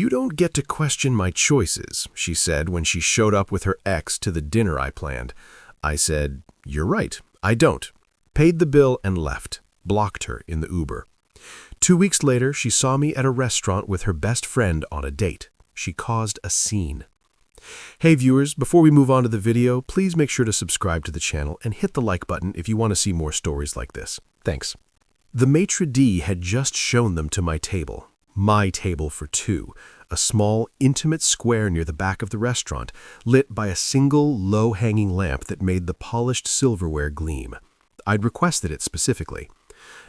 "You don't get to question my choices," she said when she showed up with her ex to the dinner I planned. I said, "You're right, I don't." Paid the bill and left. Blocked her in the Uber. 2 weeks later, she saw me at a restaurant with her best friend on a date. She caused a scene. Hey viewers, before we move on to the video, please make sure to subscribe to the channel and hit the like button if you want to see more stories like this. Thanks. The maitre d' had just shown them to my table for two, a small, intimate square near the back of the restaurant, lit by a single, low-hanging lamp that made the polished silverware gleam. I'd requested it specifically.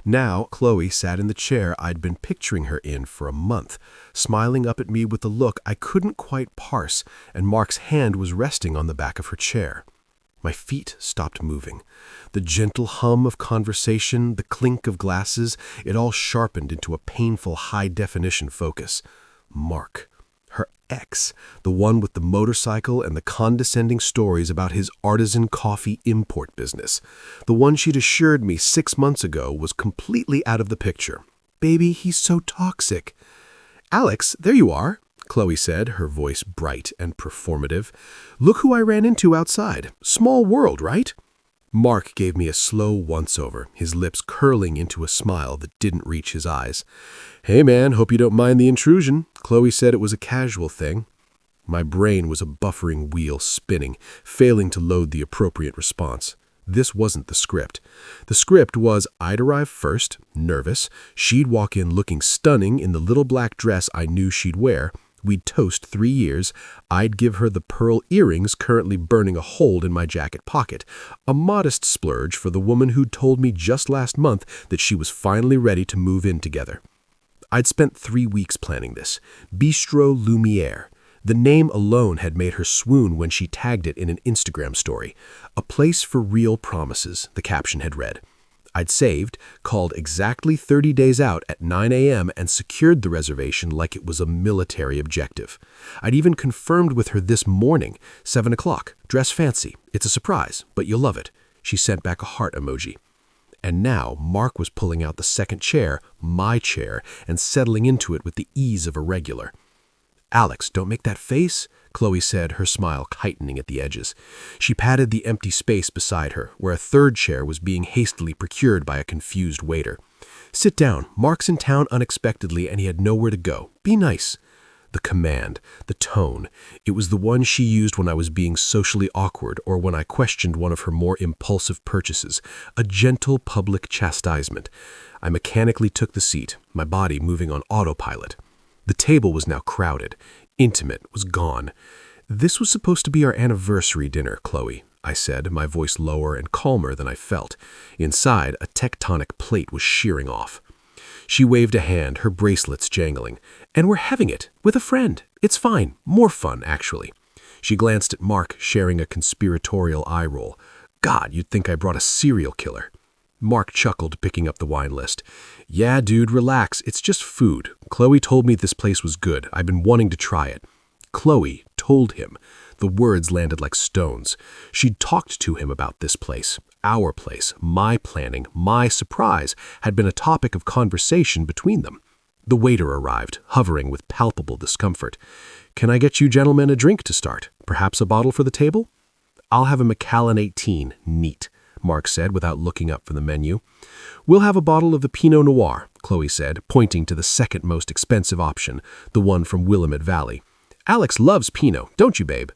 Now, Qley sat in the chair I'd been picturing her in for a month, smiling up at me with a look I couldn't quite parse, and Mark's hand was resting on the back of her chair. My feet stopped moving. The gentle hum of conversation, the clink of glasses, it all sharpened into a painful high-definition focus. Mark. Her ex, the one with the motorcycle and the condescending stories about his artisan coffee import business. The one she'd assured me 6 months ago was completely out of the picture. "Baby, he's so toxic." "Alex, there you are," Qley said, her voice bright and performative. "Look who I ran into outside. Small world, right?" Mark gave me a slow once-over, his lips curling into a smile that didn't reach his eyes. "Hey man, hope you don't mind the intrusion." Qley said it was a casual thing. My brain was a buffering wheel spinning, failing to load the appropriate response. This wasn't the script. The script was I'd arrive first, nervous, she'd walk in looking stunning in the little black dress I knew she'd wear, we'd toast 3 years, I'd give her the pearl earrings currently burning a hole in my jacket pocket, a modest splurge for the woman who'd told me just last month that she was finally ready to move in together. I'd spent 3 weeks planning this. Bistro Lumiere. The name alone had made her swoon when she tagged it in an Instagram story. "A place for real promises," the caption had read. I'd saved, called exactly 30 days out at 9 a.m. and secured the reservation like it was a military objective. I'd even confirmed with her this morning, 7 o'clock, dress fancy, it's a surprise, but you'll love it. She sent back a heart emoji. And now Mark was pulling out the second chair, my chair, and settling into it with the ease of a regular. "Alex, don't make that face," Qley said, her smile heightening at the edges. She patted the empty space beside her, where a third chair was being hastily procured by a confused waiter. "Sit down. Mark's in town unexpectedly and he had nowhere to go. Be nice." The command, the tone, it was the one she used when I was being socially awkward or when I questioned one of her more impulsive purchases, a gentle public chastisement. I mechanically took the seat, my body moving on autopilot. The table was now crowded. Intimate was gone. "This was supposed to be our anniversary dinner, Qley," I said, my voice lower and calmer than I felt. Inside, a tectonic plate was shearing off. She waved a hand, her bracelets jangling. "And we're having it, with a friend. It's fine. More fun, actually." She glanced at Mark, sharing a conspiratorial eye roll. "God, you'd think I brought a serial killer." Mark chuckled, picking up the wine list. "Yeah, dude, relax. It's just food. Qley told me this place was good. I've been wanting to try it." Qley told him. The words landed like stones. She'd talked to him about this place. Our place, my planning, my surprise, had been a topic of conversation between them. The waiter arrived, hovering with palpable discomfort. "Can I get you gentlemen a drink to start? Perhaps a bottle for the table?" "I'll have a Macallan 18, neat," Mark said without looking up from the menu. "We'll have a bottle of the Pinot Noir," Qley said, pointing to the second most expensive option, the one from Willamette Valley. "Alex loves Pinot, don't you, babe?"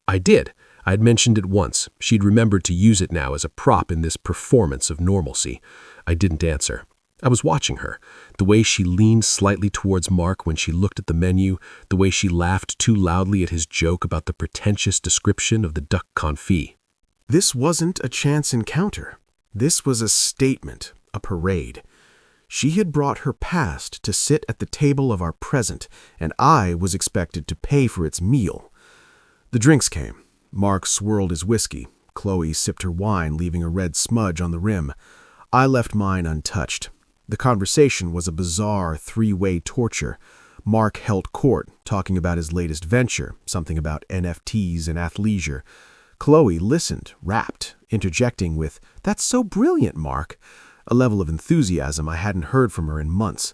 I did. I had mentioned it once. She'd remembered to use it now as a prop in this performance of normalcy. I didn't answer. I was watching her, the way she leaned slightly towards Mark when she looked at the menu, the way she laughed too loudly at his joke about the pretentious description of the duck confit. This wasn't a chance encounter. This was a statement, a parade. She had brought her past to sit at the table of our present, and I was expected to pay for its meal. The drinks came. Mark swirled his whiskey. Qley sipped her wine, leaving a red smudge on the rim. I left mine untouched. The conversation was a bizarre three-way torture. Mark held court, talking about his latest venture, something about NFTs and athleisure. Qley listened, rapt, interjecting with, "That's so brilliant, Mark," a level of enthusiasm I hadn't heard from her in months.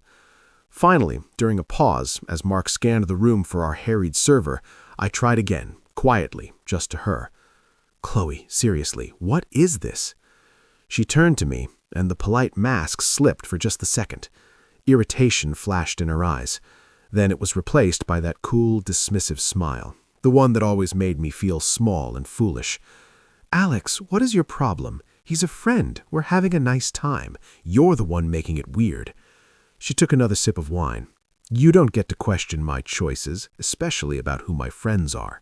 Finally, during a pause, as Mark scanned the room for our harried server, I tried again, quietly, just to her. "Qley, seriously, what is this?" She turned to me, and the polite mask slipped for just a second. Irritation flashed in her eyes. Then it was replaced by that cool, dismissive smile, the one that always made me feel small and foolish. "Alex, what is your problem? He's a friend. We're having a nice time. You're the one making it weird." She took another sip of wine. "You don't get to question my choices, especially about who my friends are."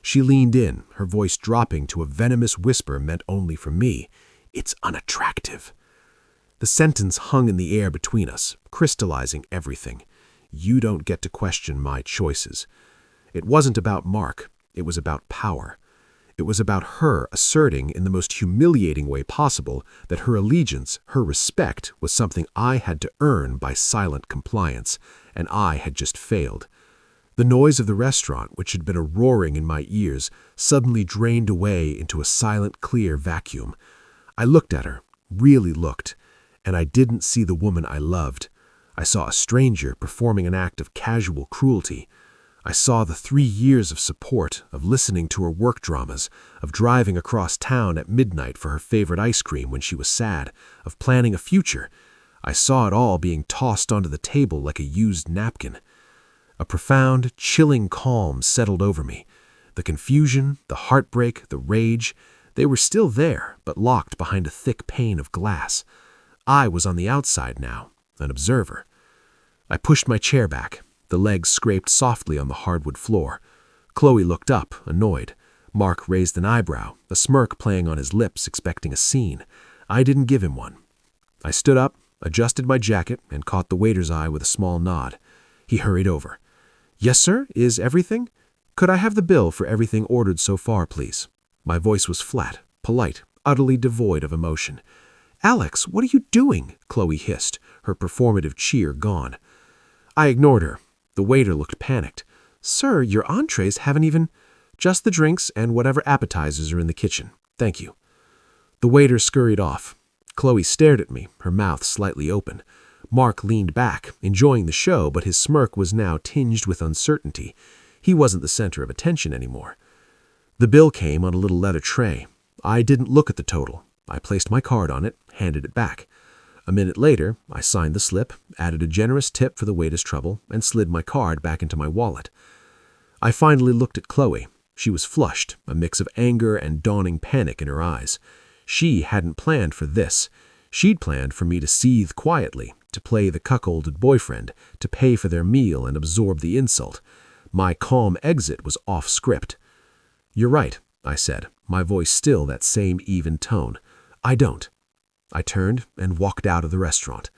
She leaned in, her voice dropping to a venomous whisper meant only for me. "It's unattractive." The sentence hung in the air between us, crystallizing everything. You don't get to question my choices. It wasn't about Mark. It was about power. It was about her asserting in the most humiliating way possible that her allegiance, her respect, was something I had to earn by silent compliance, and I had just failed. The noise of the restaurant, which had been a roaring in my ears, suddenly drained away into a silent, clear vacuum. I looked at her, really looked, and I didn't see the woman I loved. I saw a stranger performing an act of casual cruelty. I saw the 3 years of support, of listening to her work dramas, of driving across town at midnight for her favorite ice cream when she was sad, of planning a future. I saw it all being tossed onto the table like a used napkin. A profound, chilling calm settled over me. The confusion, the heartbreak, the rage, they were still there, but locked behind a thick pane of glass. I was on the outside now, an observer. I pushed my chair back. The legs scraped softly on the hardwood floor. Qley looked up, annoyed. Mark raised an eyebrow, a smirk playing on his lips, expecting a scene. I didn't give him one. I stood up, adjusted my jacket, and caught the waiter's eye with a small nod. He hurried over. "Yes, sir, is everything? Could I have the bill for everything ordered so far, please?" My voice was flat, polite, utterly devoid of emotion. "Alex, what are you doing?" Qley hissed, her performative cheer gone. I ignored her. The waiter looked panicked. "Sir, your entrees haven't even—" "Just the drinks and whatever appetizers are in the kitchen. Thank you." The waiter scurried off. Qley stared at me, her mouth slightly open. Mark leaned back, enjoying the show, but his smirk was now tinged with uncertainty. He wasn't the center of attention anymore. The bill came on a little leather tray. I didn't look at the total. I placed my card on it, handed it back. A minute later, I signed the slip, added a generous tip for the waiter's trouble, and slid my card back into my wallet. I finally looked at Qley. She was flushed, a mix of anger and dawning panic in her eyes. She hadn't planned for this. She'd planned for me to seethe quietly, to play the cuckolded boyfriend, to pay for their meal and absorb the insult. My calm exit was off script. "You're right," I said, my voice still that same even tone. "I don't." I turned and walked out of the restaurant.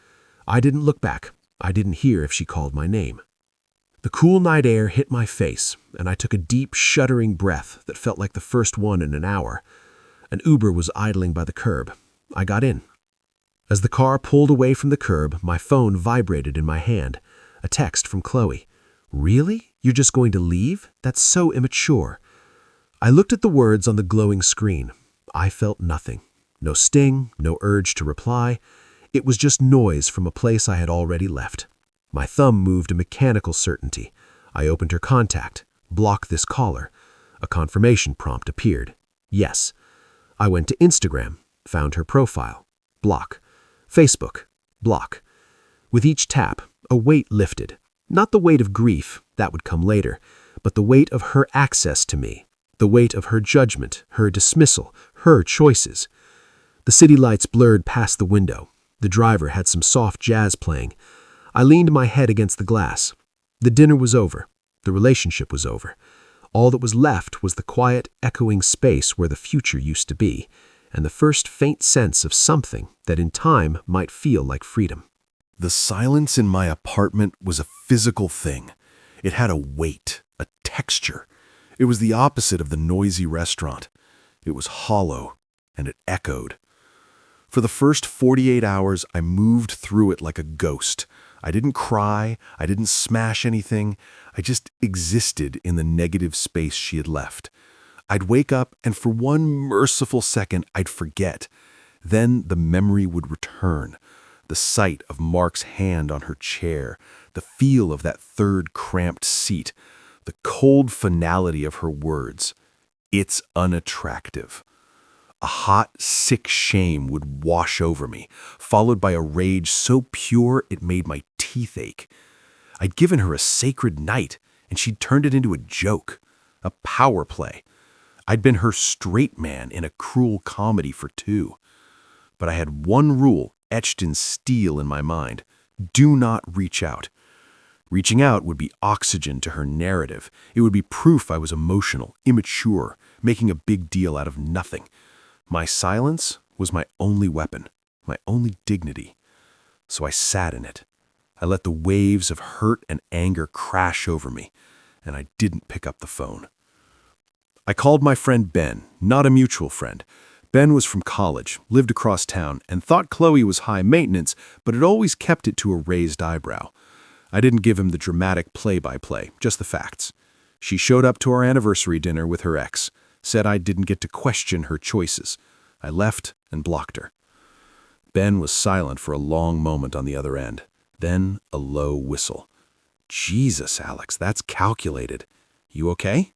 I didn't look back. I didn't hear if she called my name. The cool night air hit my face, and I took a deep, shuddering breath that felt like the first one in an hour. An Uber was idling by the curb. I got in. As the car pulled away from the curb, my phone vibrated in my hand. A text from Qley. "Really? You're just going to leave? That's so immature." I looked at the words on the glowing screen. I felt nothing. No sting, no urge to reply. It was just noise from a place I had already left. My thumb moved a mechanical certainty. I opened her contact. "Block this caller." A confirmation prompt appeared. Yes. I went to Instagram, found her profile. Block. Facebook. Block. With each tap, a weight lifted. Not the weight of grief, that would come later, but the weight of her access to me. The weight of her judgment, her dismissal, her choices. The city lights blurred past the window. The driver had some soft jazz playing. I leaned my head against the glass. The dinner was over. The relationship was over. All that was left was the quiet, echoing space where the future used to be, and the first faint sense of something that in time might feel like freedom. The silence in my apartment was a physical thing. It had a weight, a texture. It was the opposite of the noisy restaurant. It was hollow, and it echoed. For the first 48 hours, I moved through it like a ghost. I didn't cry, I didn't smash anything. I just existed in the negative space she had left. I'd wake up, and for one merciful second, I'd forget. Then the memory would return. The sight of Mark's hand on her chair, the feel of that third cramped seat, the cold finality of her words. It's unattractive. A hot, sick shame would wash over me, followed by a rage so pure it made my teeth ache. I'd given her a sacred night, and she'd turned it into a joke, a power play. I'd been her straight man in a cruel comedy for two. But I had one rule etched in steel in my mind: do not reach out. Reaching out would be oxygen to her narrative. It would be proof I was emotional, immature, making a big deal out of nothing. My silence was my only weapon, my only dignity. So I sat in it. I let the waves of hurt and anger crash over me, and I didn't pick up the phone. I called my friend Ben, not a mutual friend. Ben was from college, lived across town, and thought Qley was high maintenance, but had always kept it to a raised eyebrow. I didn't give him the dramatic play-by-play, just the facts. She showed up to our anniversary dinner with her ex, said I didn't get to question her choices. I left and blocked her. Ben was silent for a long moment on the other end, then a low whistle. Jesus, Alex, that's calculated. You okay?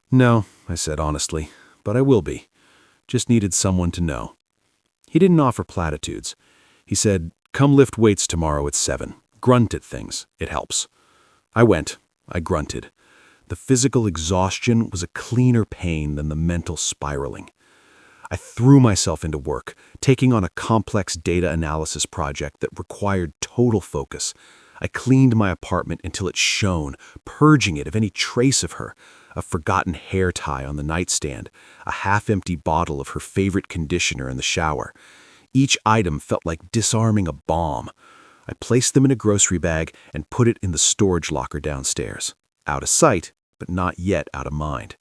No, I said honestly, but I will be. Just needed someone to know. He didn't offer platitudes. He said, come lift weights tomorrow at 7. Grunt at things. It helps. I went. I grunted. The physical exhaustion was a cleaner pain than the mental spiraling. I threw myself into work, taking on a complex data analysis project that required total focus. I cleaned my apartment until it shone, purging it of any trace of her: a forgotten hair tie on the nightstand, a half-empty bottle of her favorite conditioner in the shower. Each item felt like disarming a bomb. I placed them in a grocery bag and put it in the storage locker downstairs. Out of sight, but not yet out of mind.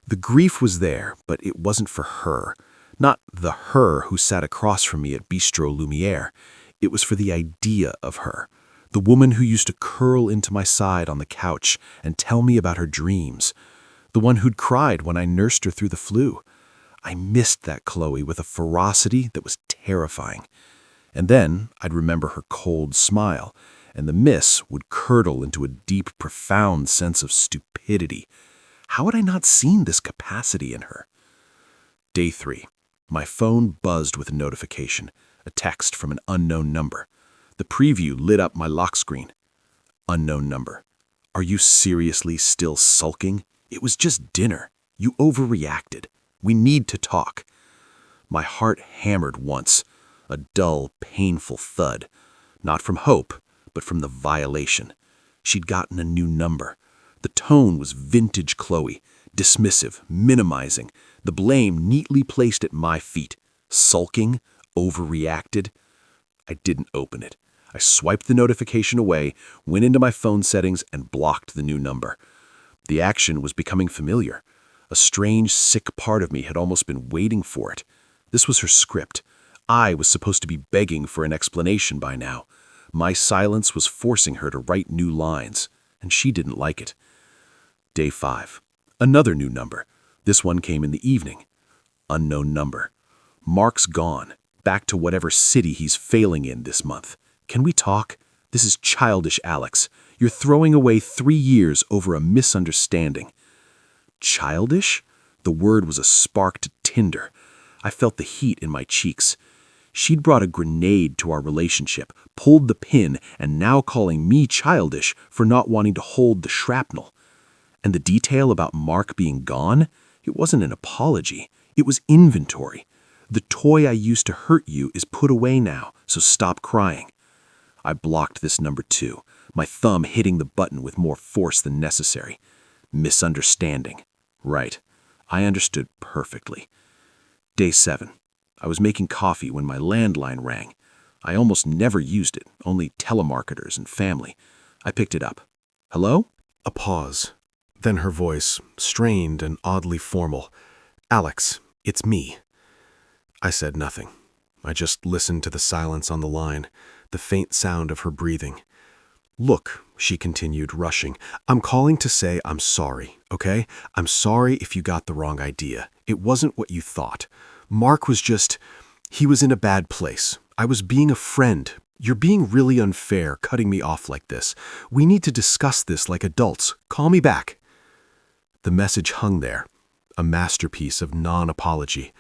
The grief was there, but it wasn't for her. Not the her who sat across from me at Bistro Lumiere. It was for the idea of her. The woman who used to curl into my side on the couch and tell me about her dreams. The one who'd cried when I nursed her through the flu. I missed that Qley with a ferocity that was terrifying. And then I'd remember her cold smile, and the miss would curdle into a deep, profound sense of stupidity. How had I not seen this capacity in her? Day 3. My phone buzzed with a notification, a text from an unknown number. The preview lit up my lock screen. Unknown number. Are you seriously still sulking? It was just dinner. You overreacted. We need to talk. My heart hammered once, a dull, painful thud. Not from hope, but from the violation. She'd gotten a new number. The tone was vintage Qley, dismissive, minimizing, the blame neatly placed at my feet. Sulking, overreacted. I didn't open it. I swiped the notification away, went into my phone settings, and blocked the new number. The action was becoming familiar. A strange, sick part of me had almost been waiting for it. This was her script. I was supposed to be begging for an explanation by now. My silence was forcing her to write new lines, and she didn't like it. Day 5. Another new number. This one came in the evening. Unknown number. Mark's gone, back to whatever city he's failing in this month. Can we talk? This is childish, Alex. You're throwing away 3 years over a misunderstanding. Childish? The word was a sparked tinder. I felt the heat in my cheeks. She'd brought a grenade to our relationship, pulled the pin, and now calling me childish for not wanting to hold the shrapnel. And the detail about Mark being gone? It wasn't an apology. It was inventory. The toy I used to hurt you is put away now, so stop crying. I blocked this number too, my thumb hitting the button with more force than necessary. Misunderstanding. Right. I understood perfectly. Day 7. I was making coffee when my landline rang. I almost never used it, only telemarketers and family. I picked it up. Hello? A pause. Then her voice, strained and oddly formal. Alex, it's me. I said nothing. I just listened to the silence on the line, the faint sound of her breathing. Look, she continued, rushing, I'm calling to say I'm sorry, okay? I'm sorry if you got the wrong idea. It wasn't what you thought. Mark was he was in a bad place. I was being a friend, "You're being really unfair, cutting me off like this. We need to discuss this like adults. Call me back." The message hung there, a masterpiece of non-apology.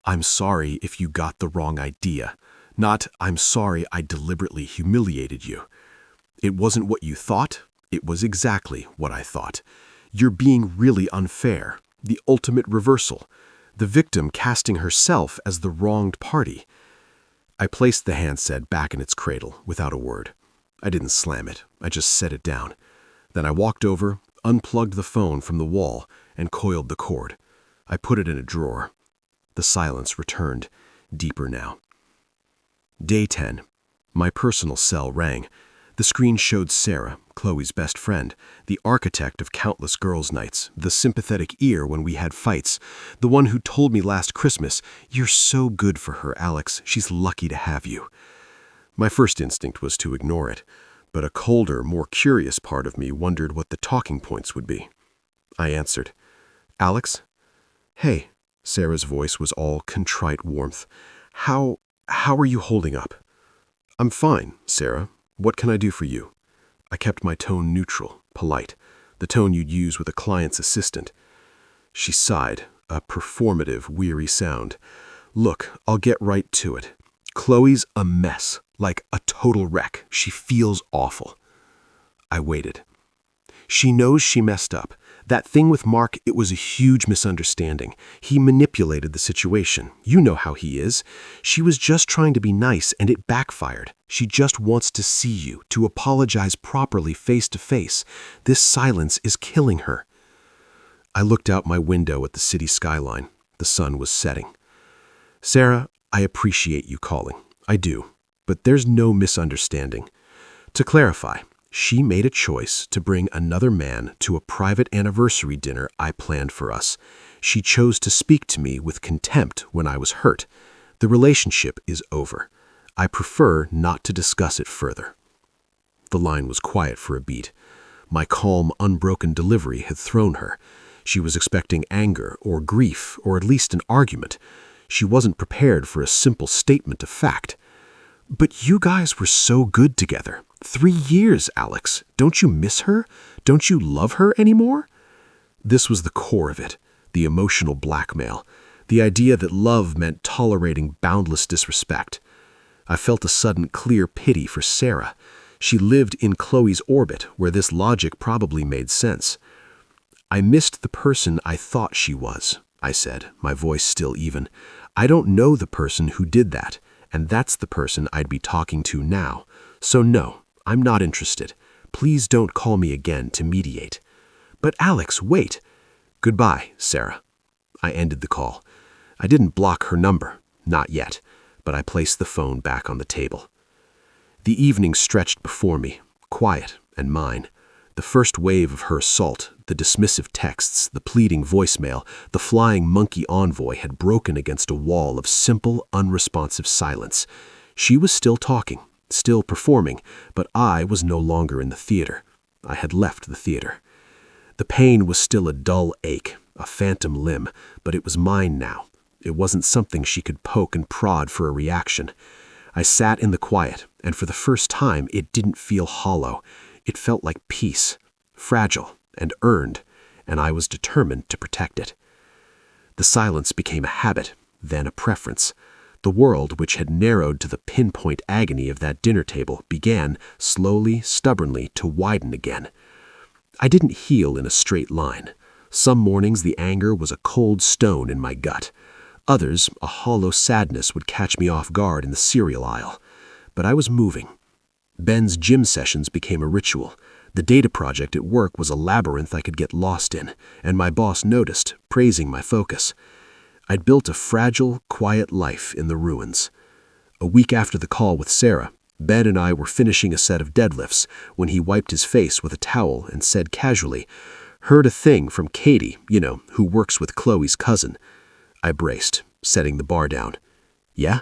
"I'm sorry if you got the wrong idea." Not, "I'm sorry I deliberately humiliated you." It wasn't what you thought, it was exactly what I thought. You're being really unfair. The ultimate reversal. The victim casting herself as the wronged party. I placed the handset back in its cradle without a word. I didn't slam it, I just set it down. Then I walked over, unplugged the phone from the wall, and coiled the cord. I put it in a drawer. The silence returned, deeper now. Day 10. My personal cell rang. The screen showed Sarah, Qley's best friend, the architect of countless girls' nights, the sympathetic ear when we had fights, the one who told me last Christmas, "You're so good for her, Alex. She's lucky to have you." My first instinct was to ignore it, but a colder, more curious part of me wondered what the talking points would be. I answered, "Alex?" "Hey." Sarah's voice was all contrite warmth. How are you holding up?" "I'm fine, Sarah. What can I do for you?" I kept my tone neutral, polite, the tone you'd use with a client's assistant. She sighed, a performative, weary sound. "Look, I'll get right to it. Qley's a mess, like a total wreck. She feels awful." I waited. "She knows she messed up. That thing with Mark, it was a huge misunderstanding. He manipulated the situation. You know how he is. She was just trying to be nice, and it backfired. She just wants to see you, to apologize properly face to face. This silence is killing her." I looked out my window at the city skyline. The sun was setting. "Sarah, I appreciate you calling. I do. But there's no misunderstanding. To clarify, she made a choice to bring another man to a private anniversary dinner I planned for us. She chose to speak to me with contempt when I was hurt. The relationship is over. I prefer not to discuss it further." The line was quiet for a beat. My calm, unbroken delivery had thrown her. She was expecting anger or grief or at least an argument. She wasn't prepared for a simple statement of fact. "But you guys were so good together. 3 years, Alex. Don't you miss her? Don't you love her anymore?" This was the core of it, the emotional blackmail, the idea that love meant tolerating boundless disrespect. I felt a sudden clear pity for Sarah. She lived in Qley's orbit, where this logic probably made sense. "I missed the person I thought she was," I said, my voice still even. "I don't know the person who did that, and that's the person I'd be talking to now. So no, I'm not interested. Please don't call me again to mediate." "But Alex, wait." "Goodbye, Sarah." I ended the call. I didn't block her number, not yet, but I placed the phone back on the table. The evening stretched before me, quiet and mine. The first wave of her assault, the dismissive texts, the pleading voicemail, the flying monkey envoy had broken against a wall of simple, unresponsive silence. She was still talking, still performing, but I was no longer in the theater. I had left the theater. The pain was still a dull ache, a phantom limb, but it was mine now. It wasn't something she could poke and prod for a reaction. I sat in the quiet, and for the first time it didn't feel hollow. It felt like peace, fragile and earned, and I was determined to protect it. The silence became a habit, then a preference. The world, which had narrowed to the pinpoint agony of that dinner table, began, slowly, stubbornly, to widen again. I didn't heal in a straight line. Some mornings the anger was a cold stone in my gut. Others, a hollow sadness would catch me off guard in the cereal aisle. But I was moving. Ben's gym sessions became a ritual. The data project at work was a labyrinth I could get lost in, and my boss noticed, praising my focus. I'd built a fragile, quiet life in the ruins. A week after the call with Sarah, Ben and I were finishing a set of deadlifts when he wiped his face with a towel and said casually, "Heard a thing from Katie, who works with Qley's cousin." I braced, setting the bar down. "Yeah?"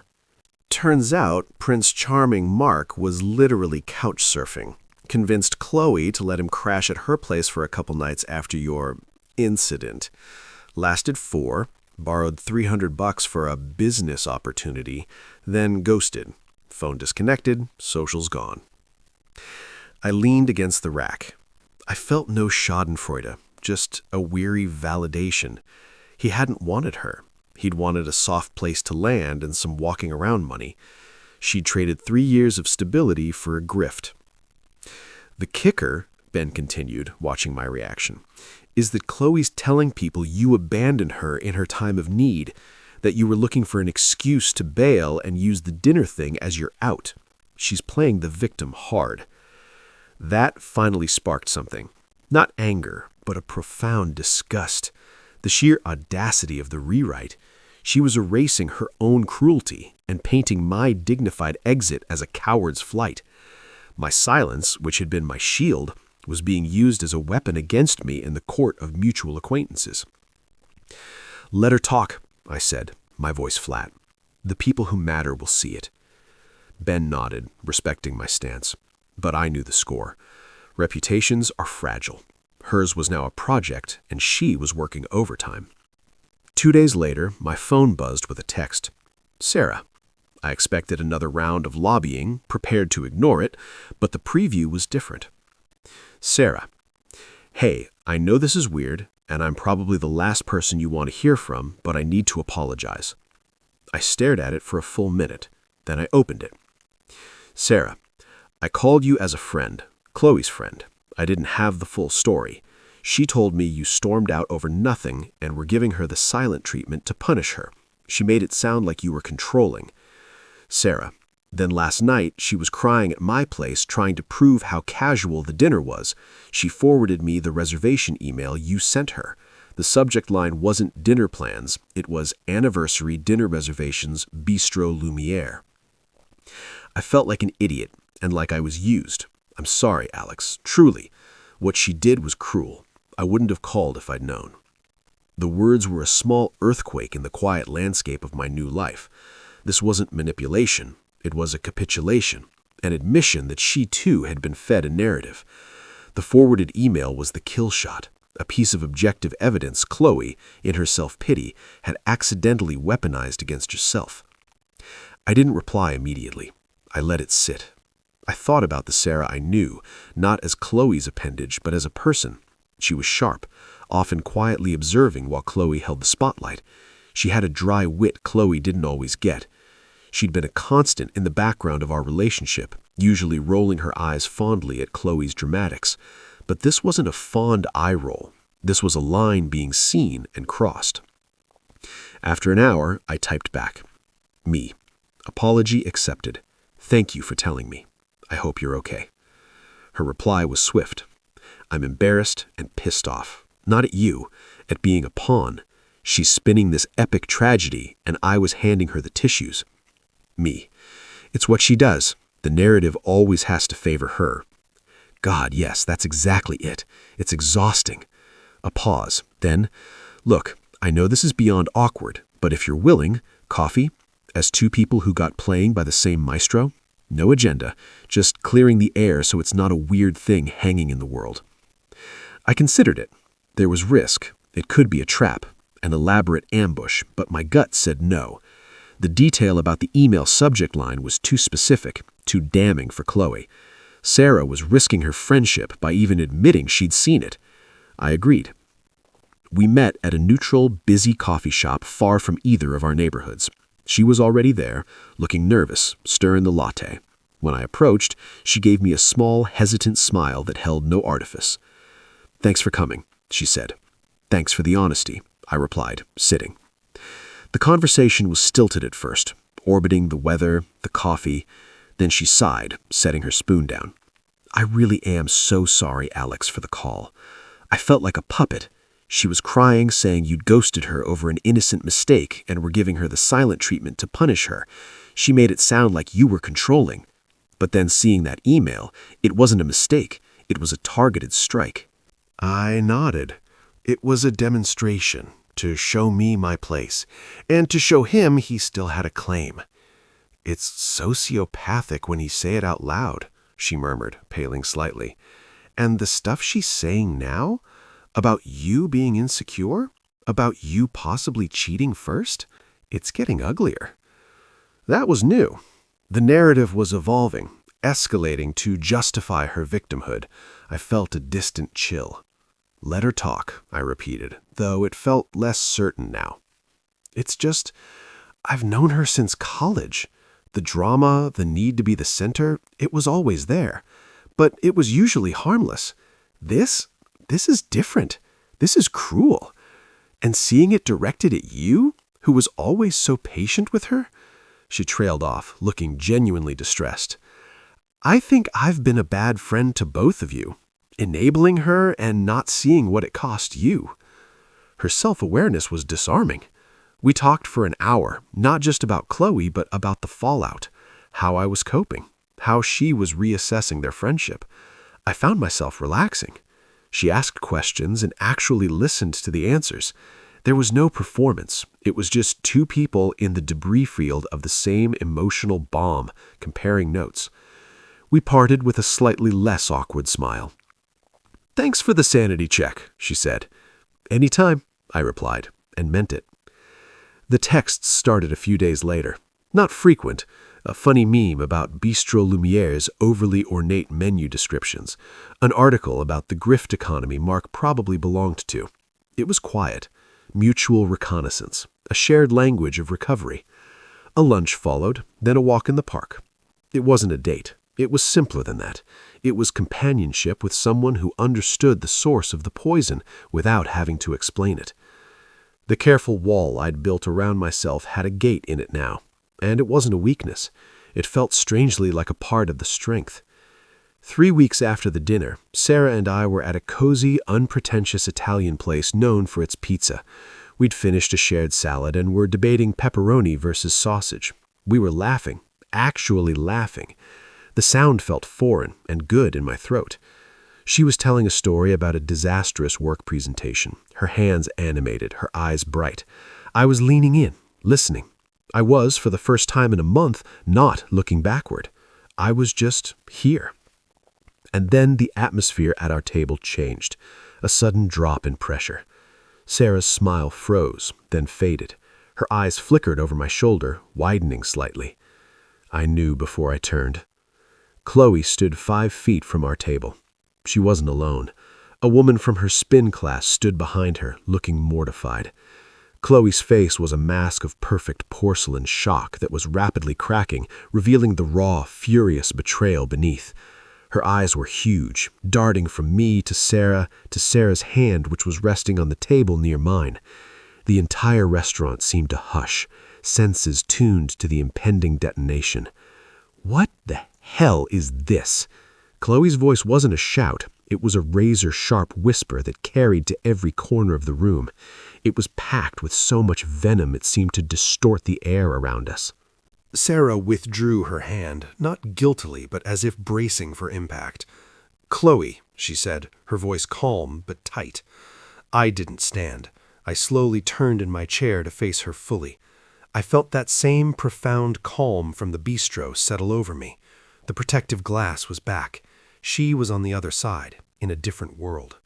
Turns out Prince Charming Mark was literally couch surfing. Convinced Qley to let him crash at her place for a couple nights after your incident. Lasted 4, borrowed $300 for a business opportunity, then ghosted. Phone disconnected, socials gone. I leaned against the rack. I felt no schadenfreude, just a weary validation. He hadn't wanted her. He'd wanted a soft place to land and some walking around money. She'd traded 3 years of stability for a grift. The kicker, Ben continued, watching my reaction, is that Qley's telling people you abandoned her in her time of need, that you were looking for an excuse to bail and use the dinner thing as your out. She's playing the victim hard. That finally sparked something. Not anger, but a profound disgust. The sheer audacity of the rewrite. She was erasing her own cruelty and painting my dignified exit as a coward's flight. My silence, which had been my shield, was being used as a weapon against me in the court of mutual acquaintances. "Let her talk," I said, my voice flat. "The people who matter will see it." Ben nodded, respecting my stance. But I knew the score. Reputations are fragile. Hers was now a project, and she was working overtime. 2 days later, my phone buzzed with a text. "Sarah." I expected another round of lobbying, prepared to ignore it, but the preview was different. "Sarah, hey, I know this is weird, and I'm probably the last person you want to hear from, but I need to apologize." I stared at it for a full minute. Then I opened it. "Sarah, I called you as a friend, Qley's friend. I didn't have the full story. She told me you stormed out over nothing and were giving her the silent treatment to punish her. She made it sound like you were controlling. Sarah, then last night she was crying at my place trying to prove how casual the dinner was. She forwarded me the reservation email you sent her. The subject line wasn't dinner plans, it was anniversary dinner reservations Bistro Lumiere." I felt like an idiot and like I was used. "I'm sorry, Alex, truly. What she did was cruel. I wouldn't have called if I'd known." The words were a small earthquake in the quiet landscape of my new life. This wasn't manipulation. It was a capitulation, an admission that she too had been fed a narrative. The forwarded email was the kill shot, a piece of objective evidence Qley, in her self-pity, had accidentally weaponized against herself. I didn't reply immediately. I let it sit. I thought about the Sarah I knew, not as Qley's appendage, but as a person. She was sharp, often quietly observing while Qley held the spotlight. She had a dry wit Qley didn't always get. She'd been a constant in the background of our relationship, usually rolling her eyes fondly at Qley's dramatics. But this wasn't a fond eye roll. This was a line being seen and crossed. After an hour, I typed back. "Me. Apology accepted. Thank you for telling me. I hope you're okay." Her reply was swift. "I'm embarrassed and pissed off. Not at you, at being a pawn. She's spinning this epic tragedy, and I was handing her the tissues." Me. "It's what she does. The narrative always has to favor her." God, yes, that's exactly it. It's exhausting. A pause. Then, "Look, I know this is beyond awkward, but if you're willing, coffee? As two people who got playing by the same maestro? No agenda, just clearing the air so it's not a weird thing hanging in the world." I considered it. There was risk. It could be a trap, an elaborate ambush, but my gut said no. The detail about the email subject line was too specific, too damning for Qley. Sarah was risking her friendship by even admitting she'd seen it. I agreed. We met at a neutral, busy coffee shop far from either of our neighborhoods. She was already there, looking nervous, stirring the latte. When I approached, she gave me a small, hesitant smile that held no artifice. "Thanks for coming," she said. "Thanks for the honesty," I replied, sitting. The conversation was stilted at first, orbiting the weather, the coffee. Then she sighed, setting her spoon down. "I really am so sorry, Alex, for the call. I felt like a puppet. She was crying, saying you'd ghosted her over an innocent mistake and were giving her the silent treatment to punish her. She made it sound like you were controlling. But then seeing that email, it wasn't a mistake. It was a targeted strike." I nodded. It was a demonstration to show me my place, and to show him he still had a claim. "It's sociopathic when you say it out loud," she murmured, paling slightly. "And the stuff she's saying now? About you being insecure? About you possibly cheating first? It's getting uglier." That was new. The narrative was evolving, escalating to justify her victimhood. I felt a distant chill. "Let her talk," I repeated, though it felt less certain now. "It's just, I've known her since college. The drama, the need to be the center, it was always there. But it was usually harmless. This is different. This is cruel. And seeing it directed at you, who was always so patient with her?" She trailed off, looking genuinely distressed. "I think I've been a bad friend to both of you, enabling her and not seeing what it cost you." Her self-awareness was disarming. We talked for an hour, not just about Qley, but about the fallout, how I was coping, how she was reassessing their friendship. I found myself relaxing. She asked questions and actually listened to the answers. There was no performance. It was just two people in the debris field of the same emotional bomb, comparing notes. We parted with a slightly less awkward smile. "Thanks for the sanity check," she said. "Anytime," I replied, and meant it. The texts started a few days later. Not frequent, a funny meme about Bistro Lumiere's overly ornate menu descriptions, an article about the grift economy Mark probably belonged to. It was quiet, mutual reconnaissance, a shared language of recovery. A lunch followed, then a walk in the park. It wasn't a date. It was simpler than that. It was companionship with someone who understood the source of the poison without having to explain it. The careful wall I'd built around myself had a gate in it now, and it wasn't a weakness. It felt strangely like a part of the strength. 3 weeks after the dinner, Sarah and I were at a cozy, unpretentious Italian place known for its pizza. We'd finished a shared salad and were debating pepperoni versus sausage. We were laughing, actually laughing. The sound felt foreign and good in my throat. She was telling a story about a disastrous work presentation, her hands animated, her eyes bright. I was leaning in, listening. I was, for the first time in a month, not looking backward. I was just here. And then the atmosphere at our table changed, a sudden drop in pressure. Sarah's smile froze, then faded. Her eyes flickered over my shoulder, widening slightly. I knew before I turned. Qley stood 5 feet from our table. She wasn't alone. A woman from her spin class stood behind her, looking mortified. Qley's face was a mask of perfect porcelain shock that was rapidly cracking, revealing the raw, furious betrayal beneath. Her eyes were huge, darting from me to Sarah's hand which was resting on the table near mine. The entire restaurant seemed to hush, senses tuned to the impending detonation. "What the hell is this?" Qley's voice wasn't a shout. It was a razor-sharp whisper that carried to every corner of the room. It was packed with so much venom it seemed to distort the air around us. Sarah withdrew her hand, not guiltily, but as if bracing for impact. "Qley," she said, her voice calm but tight. I didn't stand. I slowly turned in my chair to face her fully. I felt that same profound calm from the bistro settle over me. The protective glass was back. She was on the other side, in a different world.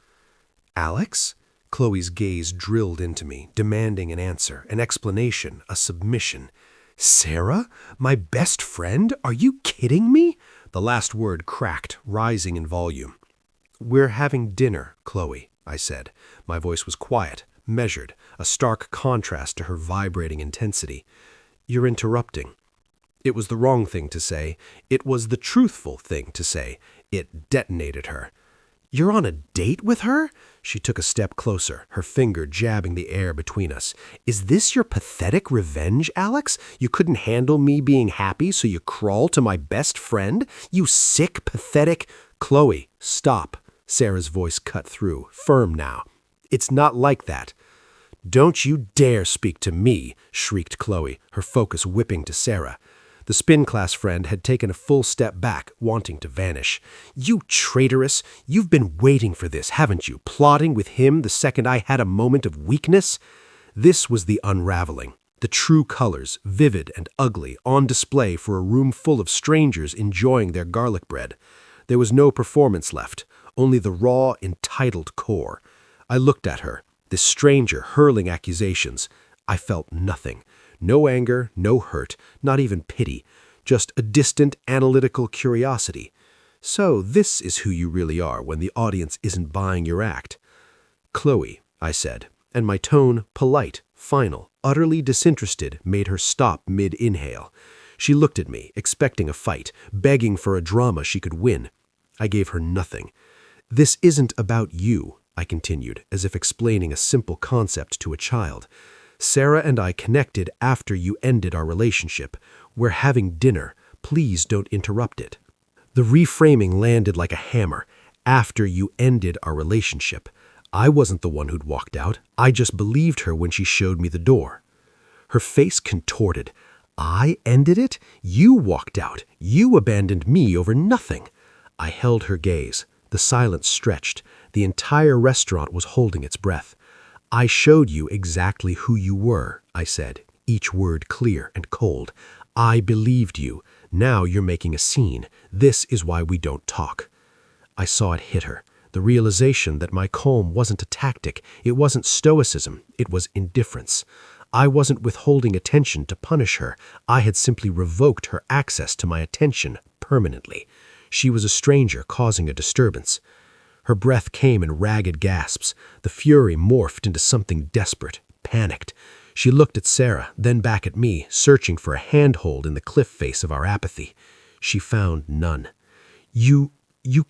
"Alex?" Qley's gaze drilled into me, demanding an answer, an explanation, a submission. "Sarah? My best friend? Are you kidding me?" The last word cracked, rising in volume. "We're having dinner, Qley," I said. My voice was quiet, measured, a stark contrast to her vibrating intensity. "You're interrupting." It was the wrong thing to say. It was the truthful thing to say. It detonated her. "You're on a date with her?" She took a step closer, her finger jabbing the air between us. "Is this your pathetic revenge, Alex? You couldn't handle me being happy, so you crawl to my best friend? You sick, pathetic—" "Qley, stop." Sarah's voice cut through, firm now. "It's not like that." "Don't you dare speak to me," shrieked Qley, her focus whipping to Sarah. The spin class friend had taken a full step back, wanting to vanish. "You traitoress! You've been waiting for this, haven't you? Plotting with him the second I had a moment of weakness?" This was the unraveling. The true colors, vivid and ugly, on display for a room full of strangers enjoying their garlic bread. There was no performance left, only the raw, entitled core. I looked at her, this stranger hurling accusations. I felt nothing. No anger, no hurt, not even pity. just a distant, analytical curiosity. So this is who you really are when the audience isn't buying your act. Qley, I said, and my tone, polite, final, utterly disinterested, made her stop mid-inhale. She looked at me, expecting a fight, begging for a drama she could win. I gave her nothing. This isn't about you, I continued, as if explaining a simple concept to a child. Sarah and I connected after you ended our relationship. We're having dinner. Please don't interrupt it. The reframing landed like a hammer. After you ended our relationship. I wasn't the one who'd walked out. I just believed her when she showed me the door. Her face contorted. I ended it? You walked out. You abandoned me over nothing. I held her gaze. The silence stretched. The entire restaurant was holding its breath. I showed you exactly who you were, I said, each word clear and cold. I believed you. Now you're making a scene. This is why we don't talk. I saw it hit her. The realization that my calm wasn't a tactic. It wasn't stoicism. It was indifference. I wasn't withholding attention to punish her. I had simply revoked her access to my attention permanently. She was a stranger causing a disturbance. Her breath came in ragged gasps. The fury morphed into something desperate, panicked. She looked at Sarah, then back at me, searching for a handhold in the cliff face of our apathy. She found none. You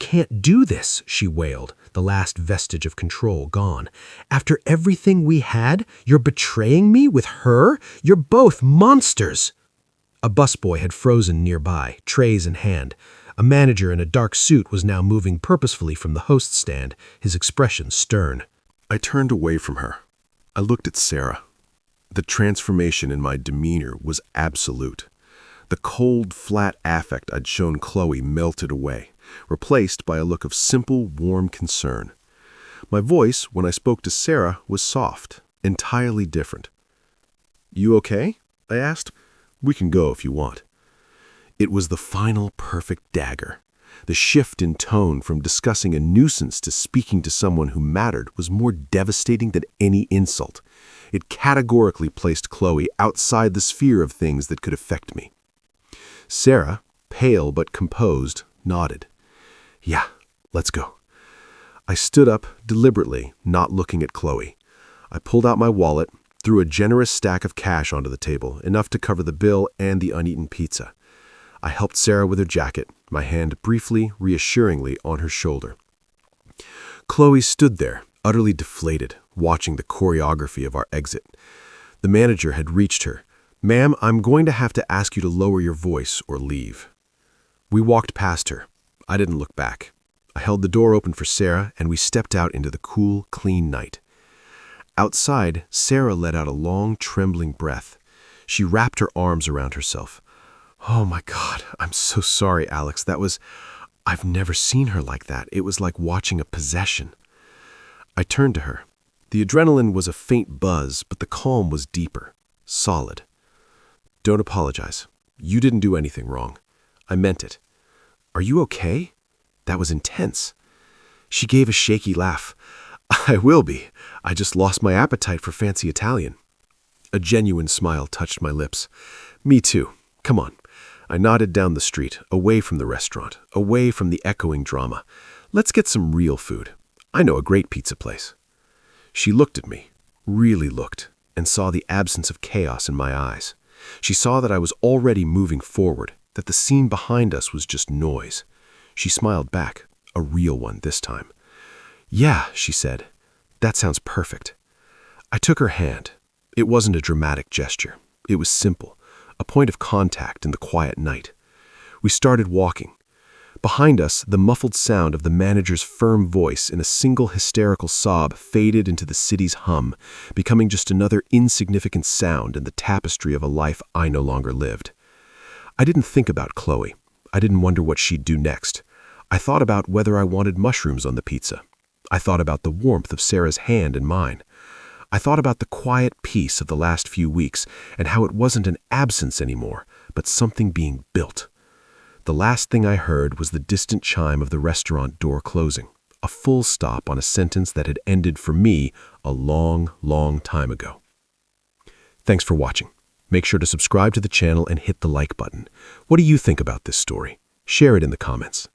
can't do this, she wailed, the last vestige of control gone. After everything we had, you're betraying me with her? You're both monsters! A busboy had frozen nearby, trays in hand. A manager in a dark suit was now moving purposefully from the host stand, his expression stern. I turned away from her. I looked at Sarah. The transformation in my demeanor was absolute. The cold, flat affect I'd shown Qley melted away, replaced by a look of simple, warm concern. My voice, when I spoke to Sarah, was soft, entirely different. "You okay?" I asked. "We can go if you want." It was the final perfect dagger. The shift in tone from discussing a nuisance to speaking to someone who mattered was more devastating than any insult. It categorically placed Qley outside the sphere of things that could affect me. Sarah, pale but composed, nodded. "Yeah, let's go." I stood up, deliberately, not looking at Qley. I pulled out my wallet, threw a generous stack of cash onto the table, enough to cover the bill and the uneaten pizza. I helped Sarah with her jacket, my hand briefly, reassuringly on her shoulder. Qley stood there, utterly deflated, watching the choreography of our exit. The manager had reached her. "Ma'am, I'm going to have to ask you to lower your voice or leave." We walked past her. I didn't look back. I held the door open for Sarah, and we stepped out into the cool, clean night. Outside, Sarah let out a long, trembling breath. She wrapped her arms around herself. "Oh my God, I'm so sorry, Alex. I've never seen her like that. It was like watching a possession." I turned to her. The adrenaline was a faint buzz, but the calm was deeper, solid. "Don't apologize. You didn't do anything wrong. I meant it. Are you okay? That was intense." She gave a shaky laugh. "I will be. I just lost my appetite for fancy Italian." A genuine smile touched my lips. "Me too. Come on." I nodded down the street, away from the restaurant, away from the echoing drama. "Let's get some real food. I know a great pizza place." She looked at me, really looked, and saw the absence of chaos in my eyes. She saw that I was already moving forward, that the scene behind us was just noise. She smiled back, a real one this time. "Yeah," she said, "that sounds perfect." I took her hand. It wasn't a dramatic gesture. It was simple, a point of contact in the quiet night. We started walking. Behind us, the muffled sound of the manager's firm voice in a single hysterical sob faded into the city's hum, becoming just another insignificant sound in the tapestry of a life I no longer lived. I didn't think about Qley. I didn't wonder what she'd do next. I thought about whether I wanted mushrooms on the pizza. I thought about the warmth of Sarah's hand in mine. I thought about the quiet peace of the last few weeks and how it wasn't an absence anymore, but something being built. The last thing I heard was the distant chime of the restaurant door closing, a full stop on a sentence that had ended for me a long, long time ago. Thanks for watching. Make sure to subscribe to the channel and hit the like button. What do you think about this story? Share it in the comments.